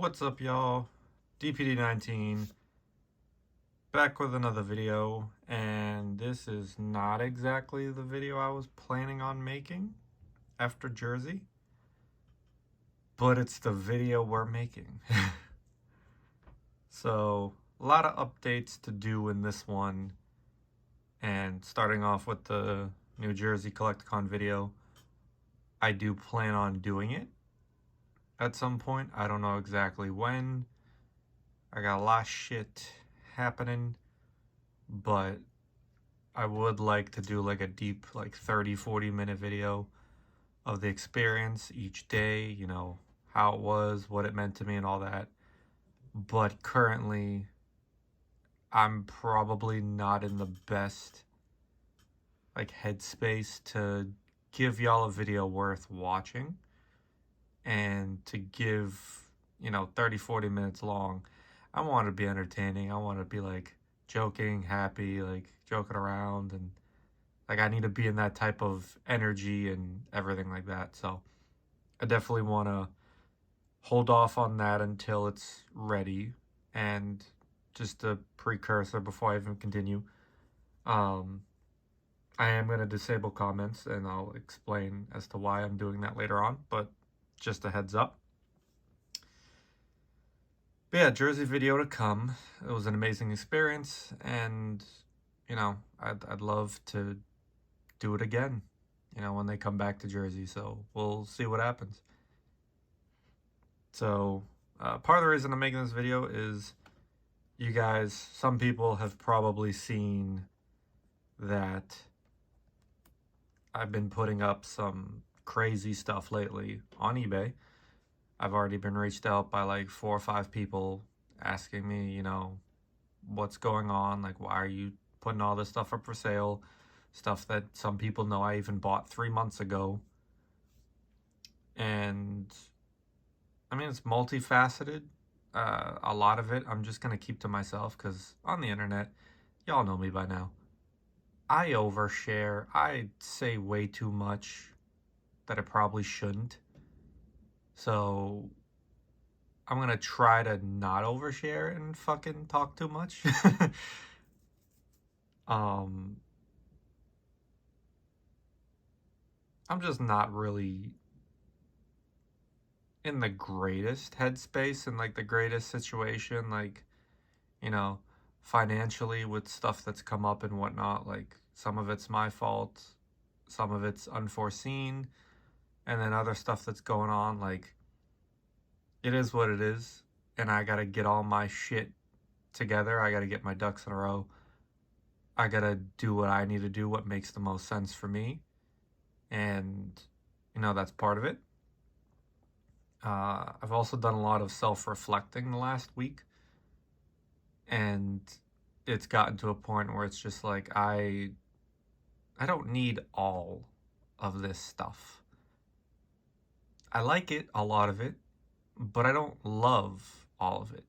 What's up, y'all? DPD19 back with another video, and this is not exactly the video I was planning on making after Jersey, but it's the video we're making. So a lot of updates to do in this one, and starting off with the New Jersey Collecticon video, I do plan on doing it at some point. I don't know exactly when. I got a lot of shit happening, but I would like to do like a deep, like 30-40 minute video of the experience each day, you know, how it was, what it meant to me and all that. But currently I'm probably not in the best like headspace to give y'all a video worth watching, and to give, you know, 30-40 minutes long. I want to be entertaining. I want to be like joking, happy, like joking around, and like I need to be in that type of energy and everything like that. So I definitely want to hold off on that until it's ready. And just a precursor before I even continue, I am going to disable comments, and I'll explain as to why I'm doing that later on, but just a heads up. But yeah, Jersey video to come. It was an amazing experience, and you know, I'd love to do it again, you know, when they come back to Jersey. So we'll see what happens. So part of the reason I'm making this video is you guys, some people have probably seen that I've been putting up some crazy stuff lately on eBay. I've already been reached out by like 4 or 5 people asking me, you know, what's going on? Like, why are you putting all this stuff up for sale? Stuff that some people know I even bought 3 months ago. And I mean, it's multifaceted. A lot of it I'm just going to keep to myself, because on the internet, y'all know me by now, I overshare. I say way too much that I probably shouldn't. So I'm gonna try to not overshare and fucking talk too much. I'm just not really in the greatest headspace and like the greatest situation, like, you know, financially, with stuff that's come up and whatnot. Like, some of it's my fault, some of it's unforeseen, and then other stuff that's going on. Like, it is what it is, and I gotta get all my shit together. I gotta get my ducks in a row. I gotta do what I need to do, what makes the most sense for me, and you know, that's part of it. I've also done a lot of self-reflecting the last week, and it's gotten to a point where it's just like I don't need all of this stuff. I like it, a lot of it, but I don't love all of it.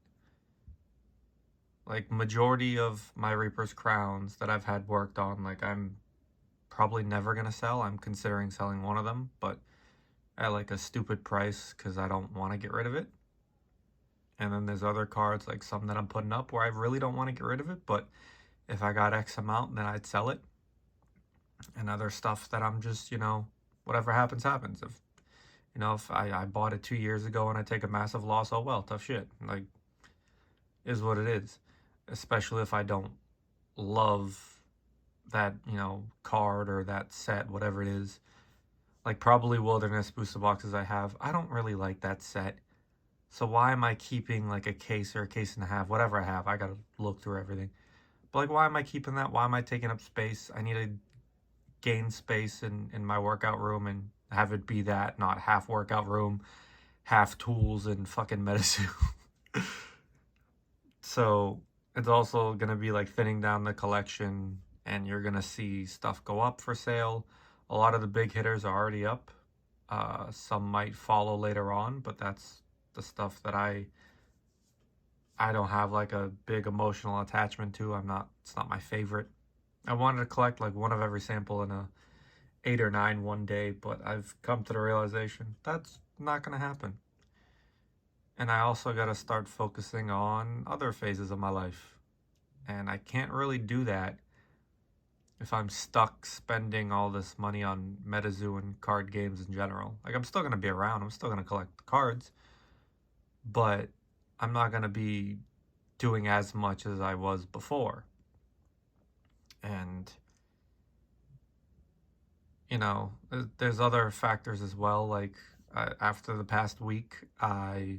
Like, majority of my Reaper's crowns that I've had worked on, like, I'm probably never gonna sell. I'm considering selling one of them, but at like a stupid price, because I don't want to get rid of it. And then there's other cards, like some that I'm putting up, where I really don't want to get rid of it, but if I got X amount, then I'd sell it. And other stuff that I'm just, you know, whatever happens, happens. If, you know, if I bought it 2 years ago and I take a massive loss, oh well, tough shit. Like, is what it is. Especially if I don't love that, you know, card or that set, whatever it is. Like, probably Wilderness booster boxes I have, I don't really like that set. So why am I keeping like a case or a case and a half, whatever I have? I gotta look through everything. But like, why am I keeping that? Why am I taking up space? I need to gain space in my workout room and have it be that, not half workout room, half tools and fucking MetaZoo. So it's also gonna be like thinning down the collection, and you're gonna see stuff go up for sale. A lot of the big hitters are already up. Some might follow later on, but that's the stuff that I don't have like a big emotional attachment to. It's not my favorite. I wanted to collect like one of every sample in a 8 or 9 one day, but I've come to the realization that's not gonna happen. And I also got to start focusing on other phases of my life. And I can't really do that if I'm stuck spending all this money on MetaZoo and card games in general. Like, I'm still going to be around, I'm still going to collect cards, but I'm not going to be doing as much as I was before. And, you know, there's other factors as well. Like, after the past week, I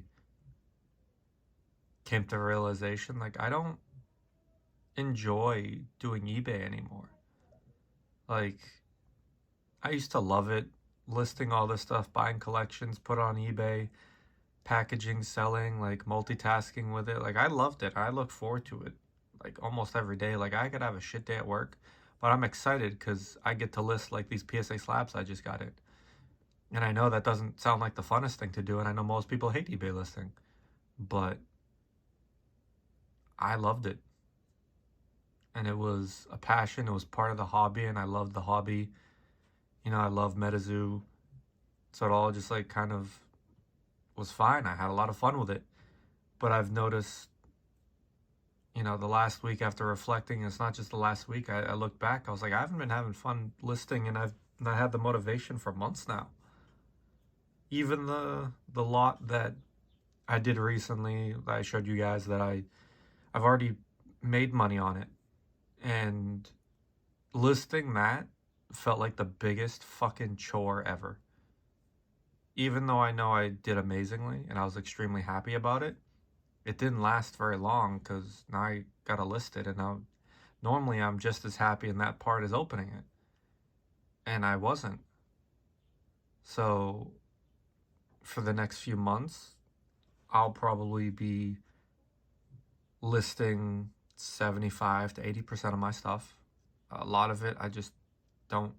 came to the realization, like, I don't enjoy doing eBay anymore. Like, I used to love it, listing all this stuff, buying collections, put it on eBay, packaging, selling, like multitasking with it. Like, I loved it. I look forward to it like almost every day. Like, I could have a shit day at work, but I'm excited because I get to list like these PSA slabs I just got it. And I know that doesn't sound like the funnest thing to do, and I know most people hate eBay listing, but I loved it. And it was a passion. It was part of the hobby, and I loved the hobby. You know, I love MetaZoo. So it all just like kind of was fine. I had a lot of fun with it. But I've noticed, you know, the last week after reflecting, it's not just the last week. I look back, I was like, I haven't been having fun listing, and I've not had the motivation for months now. Even the lot that I did recently, that I showed you guys, that I've already made money on it. And listing that felt like the biggest fucking chore ever. Even though I know I did amazingly and I was extremely happy about it, it didn't last very long because now I got to list it, and now normally I'm just as happy in that part as opening it. And I wasn't. So for the next few months, I'll probably be listing 75 to 80% of my stuff. A lot of it I just don't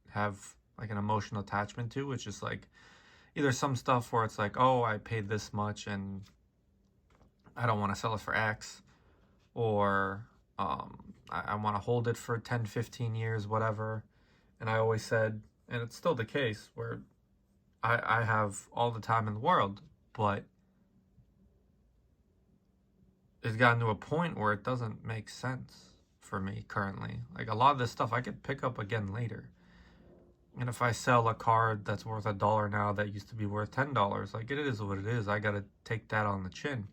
have like an emotional attachment to. It's just like either some stuff where it's like, oh, I paid this much and I don't want to sell it for X, or I want to hold it for 10, 15 years, whatever. And I always said, and it's still the case, where I have all the time in the world, but it's gotten to a point where it doesn't make sense for me currently. Like, a lot of this stuff I could pick up again later. And if I sell a card that's worth $1 now that used to be worth $10, like, it is what it is. I gotta take that on the chin.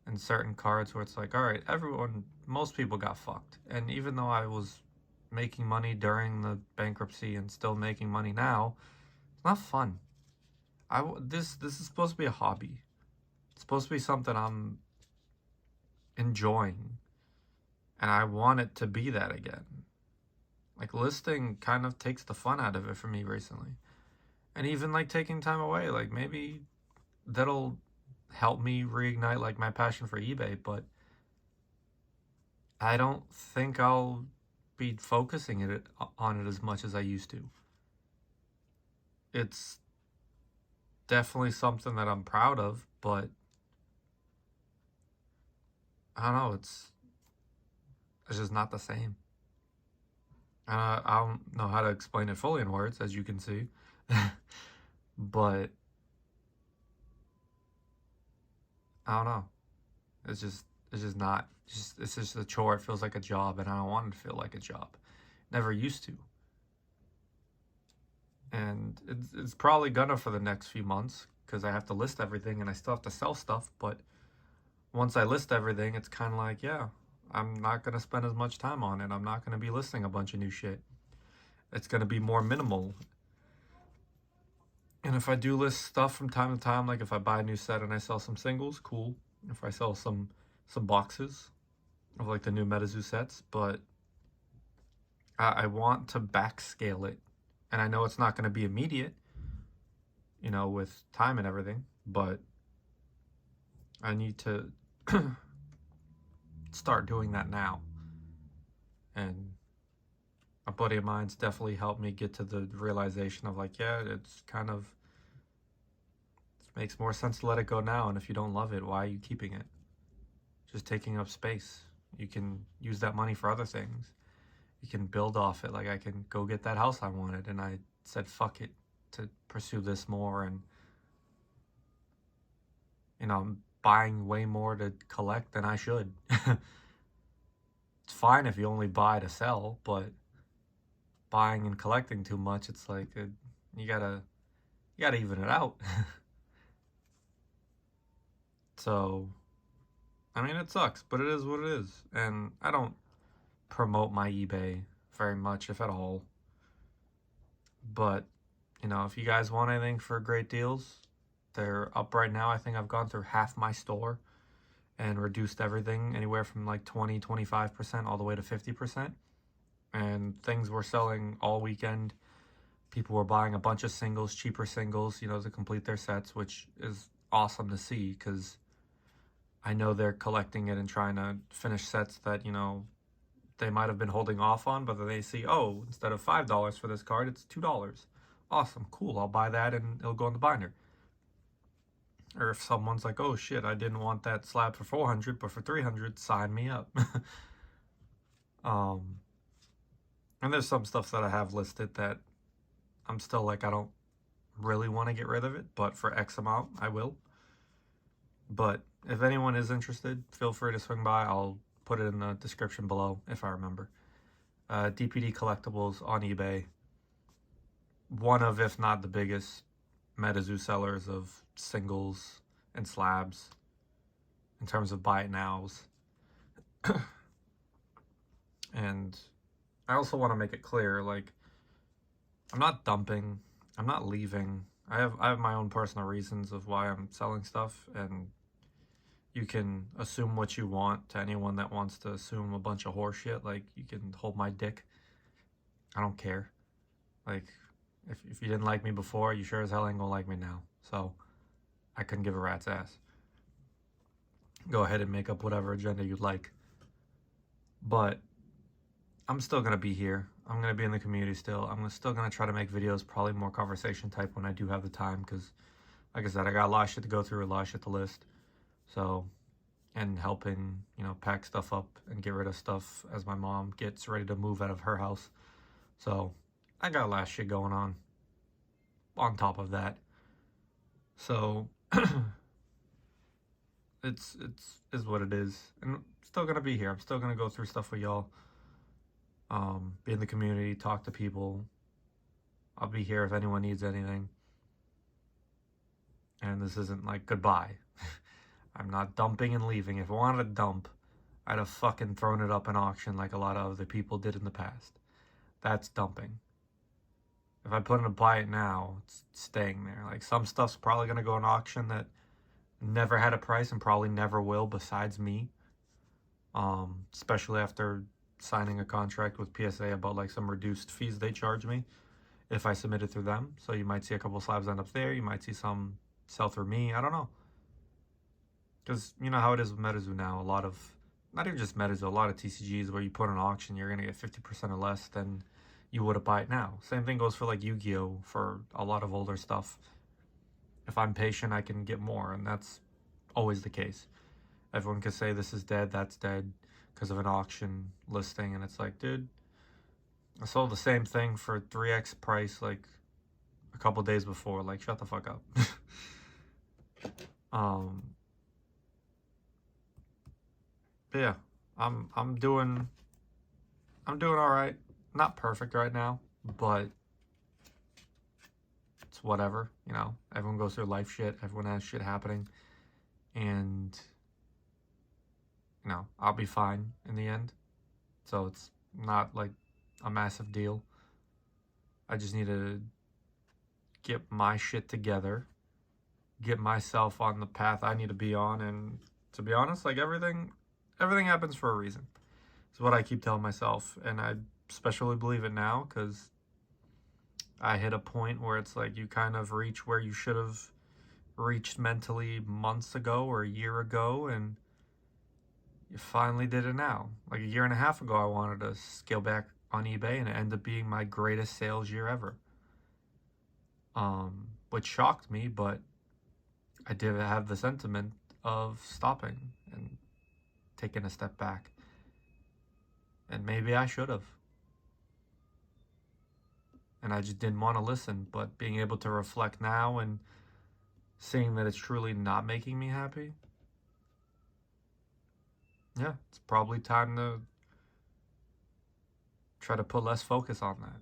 And certain cards where it's like, all right, most people got fucked. And even though I was making money during the bankruptcy and still making money now, it's not fun. This is supposed to be a hobby. It's supposed to be something I'm enjoying, and I want it to be that again. Like, listing kind of takes the fun out of it for me recently. And even like taking time away, like maybe that'll help me reignite like my passion for eBay, but I don't think I'll be focusing on it as much as I used to. It's definitely something that I'm proud of, but I don't know, it's just not the same. I don't know how to explain it fully in words, as you can see. But I don't know. It's just not. It's just a chore. It feels like a job, and I don't want it to feel like a job. Never used to. And it's probably gonna for the next few months because I have to list everything and I still have to sell stuff. But once I list everything, it's kind of like, yeah, I'm not gonna spend as much time on it. I'm not gonna be listing a bunch of new shit. It's gonna be more minimal. And if I do list stuff from time to time, like if I buy a new set and I sell some singles, cool. If I sell some boxes of like the new MetaZoo sets, but I want to backscale it. And I know it's not going to be immediate, you know, with time and everything, but I need to start doing that now. And a buddy of mine's definitely helped me get to the realization of like, yeah, it's kind of, it makes more sense to let it go now. And if you don't love it, why are you keeping it? Just taking up space. You can use that money for other things. You can build off it. Like, I can go get that house I wanted, and I said fuck it to pursue this more. And I'm buying way more to collect than I should. It's fine if you only buy to sell, but buying and collecting too much, it's like you gotta even it out. So, I mean, it sucks, but it is what it is. And I don't promote my eBay very much, if at all. But, if you guys want anything for great deals, they're up right now. I think I've gone through half my store and reduced everything anywhere from like 20, 25% all the way to 50%. And things were selling all weekend. People were buying a bunch of singles, cheaper singles, to complete their sets, which is awesome to see because I know they're collecting it and trying to finish sets that, they might have been holding off on, but then they see, oh, instead of $5 for this card, it's $2. Awesome, cool, I'll buy that and it'll go in the binder. Or if someone's like, oh shit, I didn't want that slab for 400, but for 300, sign me up. And there's some stuff that I have listed that I'm still like, I don't really want to get rid of it, but for X amount, I will. But if anyone is interested, feel free to swing by. I'll put it in the description below if I remember. DPD Collectibles on eBay. One of, if not the biggest, MetaZoo sellers of singles and slabs in terms of buy it nows. And I also want to make it clear, like, I'm not dumping, I'm not leaving. I have my own personal reasons of why I'm selling stuff, and you can assume what you want to anyone that wants to assume a bunch of horseshit. Like, you can hold my dick. I don't care. Like, if you didn't like me before, you sure as hell ain't gonna like me now. So, I couldn't give a rat's ass. Go ahead and make up whatever agenda you'd like. But I'm still gonna be here. I'm gonna be in the community still. I'm still gonna try to make videos, probably more conversation type when I do have the time, because, like I said, I got a lot of shit to go through, a lot of shit to list. So, and helping, pack stuff up and get rid of stuff as my mom gets ready to move out of her house. So, I got a lot of shit going on top of that. So, it's what it is. And I'm still gonna be here. I'm still gonna go through stuff with y'all. Be in the community, talk to people. I'll be here if anyone needs anything. And this isn't like goodbye. I'm not dumping and leaving. If I wanted to dump, I'd have fucking thrown it up in auction like a lot of other people did in the past. That's dumping. If I put in a buy it now, it's staying there. Like, some stuff's probably going to go in auction that never had a price and probably never will besides me. Especially after signing a contract with PSA about like some reduced fees they charge me if I submit it through them. So you might see a couple slabs end up there. You might see some sell through me. I don't know. Because you know how it is with MetaZoo now. A lot of, not even just MetaZoo, a lot of TCGs where you put an auction, you're going to get 50% or less than you would have buy it now. Same thing goes for like Yu-Gi-Oh! For a lot of older stuff. If I'm patient, I can get more, and that's always the case. Everyone can say this is dead, that's dead, because of an auction listing, and it's like, dude, I sold the same thing for 3x price like a couple days before. Like, shut the fuck up. But yeah, I'm doing all right. Not perfect right now, but it's whatever, Everyone goes through life shit. Everyone has shit happening, and I'll be fine in the end. So it's not like a massive deal. I just need to get my shit together, get myself on the path I need to be on, and to be honest, like, everything happens for a reason. It's what I keep telling myself, and I especially believe it now because I hit a point where it's like you kind of reach where you should have reached mentally months ago or a year ago, and you finally did it now. Like a year and a half ago, I wanted to scale back on eBay, and it ended up being my greatest sales year ever. Which shocked me, but I did have the sentiment of stopping and taking a step back. And maybe I should have. And I just didn't want to listen, but being able to reflect now and seeing that it's truly not making me happy, yeah, it's probably time to try to put less focus on that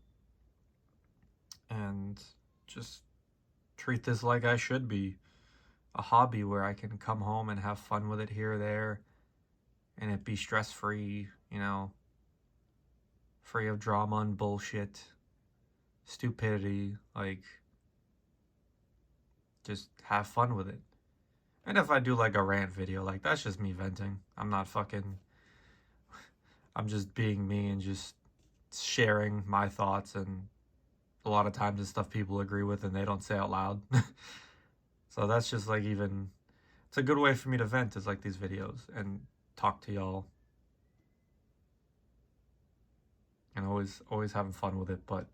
and just treat this like I should be a hobby where I can come home and have fun with it here or there and it be stress free, you know, free of drama and bullshit, stupidity, like just have fun with it. And if I do like a rant video, like that's just me venting. I'm just being me and just sharing my thoughts, and a lot of times it's stuff people agree with and they don't say out loud. So that's just like it's a good way for me to vent is like these videos and talk to y'all and always having fun with it. But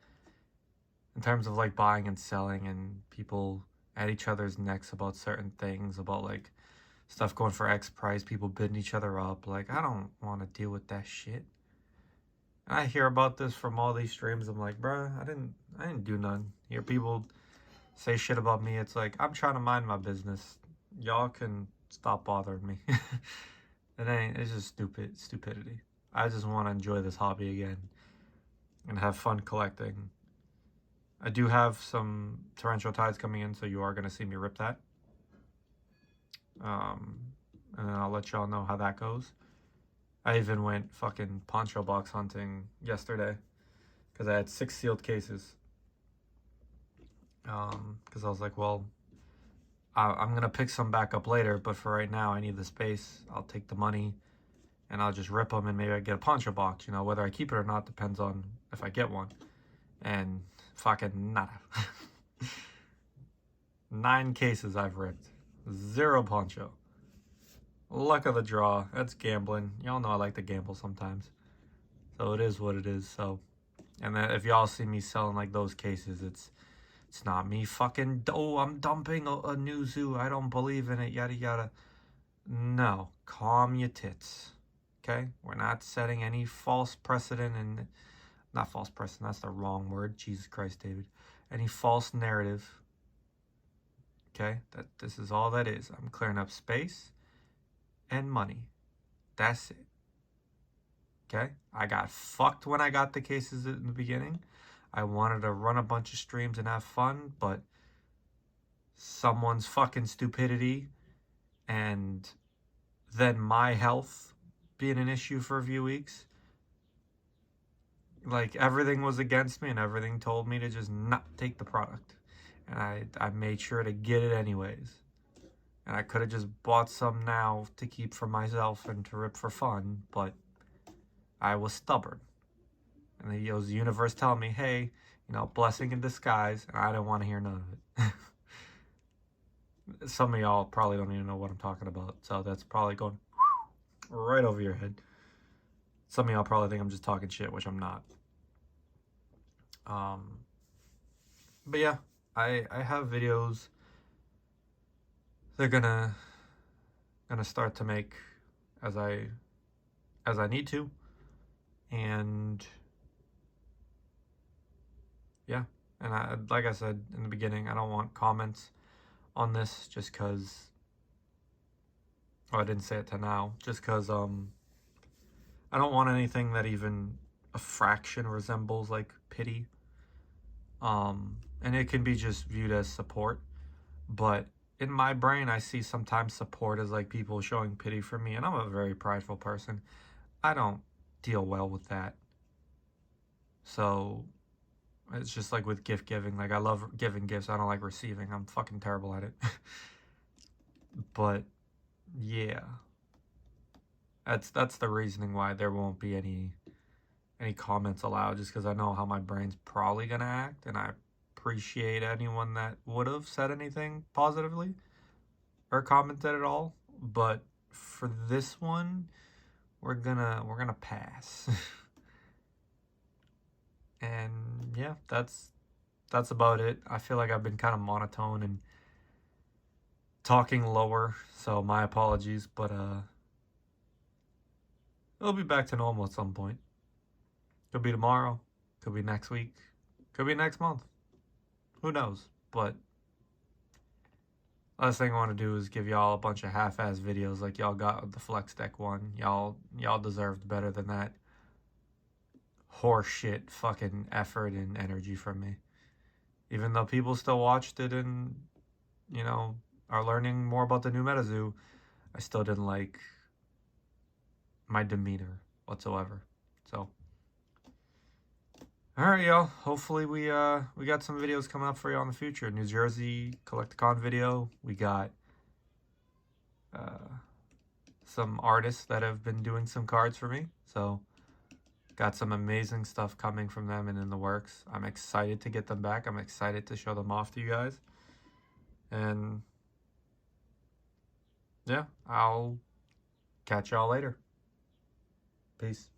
in terms of like buying and selling and people at each other's necks about certain things, about like stuff going for X price, people bidding each other up, like I don't want to deal with that shit. And I hear about this from all these streams. I'm like, bruh, I didn't do none. Hear people say shit about me. It's like I'm trying to mind my business. Y'all can stop bothering me. It's just stupidity. I just want to enjoy this hobby again and have fun collecting. I do have some torrential tides coming in, so you are going to see me rip that. And then I'll let y'all know how that goes. I even went fucking poncho box hunting yesterday because I had 6 sealed cases. Because I was like, well, I'm going to pick some back up later, but for right now, I need the space. I'll take the money and I'll just rip them and maybe I get a poncho box. You know, whether I keep it or not depends on if I get one. And fucking nada. 9 cases I've ripped. 0 poncho. Luck of the draw. That's gambling. Y'all know I like to gamble sometimes. So it is what it is. So, and then if y'all see me selling like those cases, it's not me fucking, oh, I'm dumping a new zoo. I don't believe in it, yada yada. No, calm your tits. Okay? We're not setting any false precedent and not false precedent, that's the wrong word. Jesus Christ, David. Any false narrative. Okay? That this is all that is. I'm clearing up space and money. That's it. Okay? I got fucked when I got the cases in the beginning. I wanted to run a bunch of streams and have fun, but someone's fucking stupidity and then my health being an issue for a few weeks, like everything was against me and everything told me to just not take the product. And I made sure to get it anyways. And I could have just bought some now to keep for myself and to rip for fun, but I was stubborn. And it was the universe telling me, hey, you know, blessing in disguise, and I didn't want to hear none of it. Some of y'all probably don't even know what I'm talking about, so that's probably going right over your head. Some of y'all probably think I'm just talking shit, which I'm not. But yeah, I have videos they're gonna start to make as I need to, and yeah, and like I said in the beginning, I don't want comments on this just because, oh, I didn't say it to now, just because I don't want anything that even a fraction resembles like pity. And it can be just viewed as support, but in my brain I see sometimes support as like people showing pity for me, and I'm a very prideful person. I don't deal well with that. So it's just like with gift giving. Like I love giving gifts. I don't like receiving. I'm fucking terrible at it. But yeah, that's the reasoning why there won't be any comments allowed, just because I know how my brain's probably gonna act, and I appreciate anyone that would have said anything positively or commented at all. But for this one, we're gonna pass. And yeah, that's about it. I feel like I've been kind of monotone and talking lower, so my apologies, but it'll be back to normal at some point. Could be tomorrow, could be next week, could be next month. Who knows? But last thing I want to do is give y'all a bunch of half-ass videos like y'all got with the Flex Deck one. Y'all deserved better than that horseshit fucking effort and energy from me. Even though people still watched it and, you know, are learning more about the new MetaZoo, I still didn't like my demeanor whatsoever. So, all right, y'all. Hopefully we got some videos coming up for you in the future. New Jersey Collecticon video. We got some artists that have been doing some cards for me. So, got some amazing stuff coming from them and in the works. I'm excited to get them back. I'm excited to show them off to you guys. And yeah, I'll catch y'all later. Peace.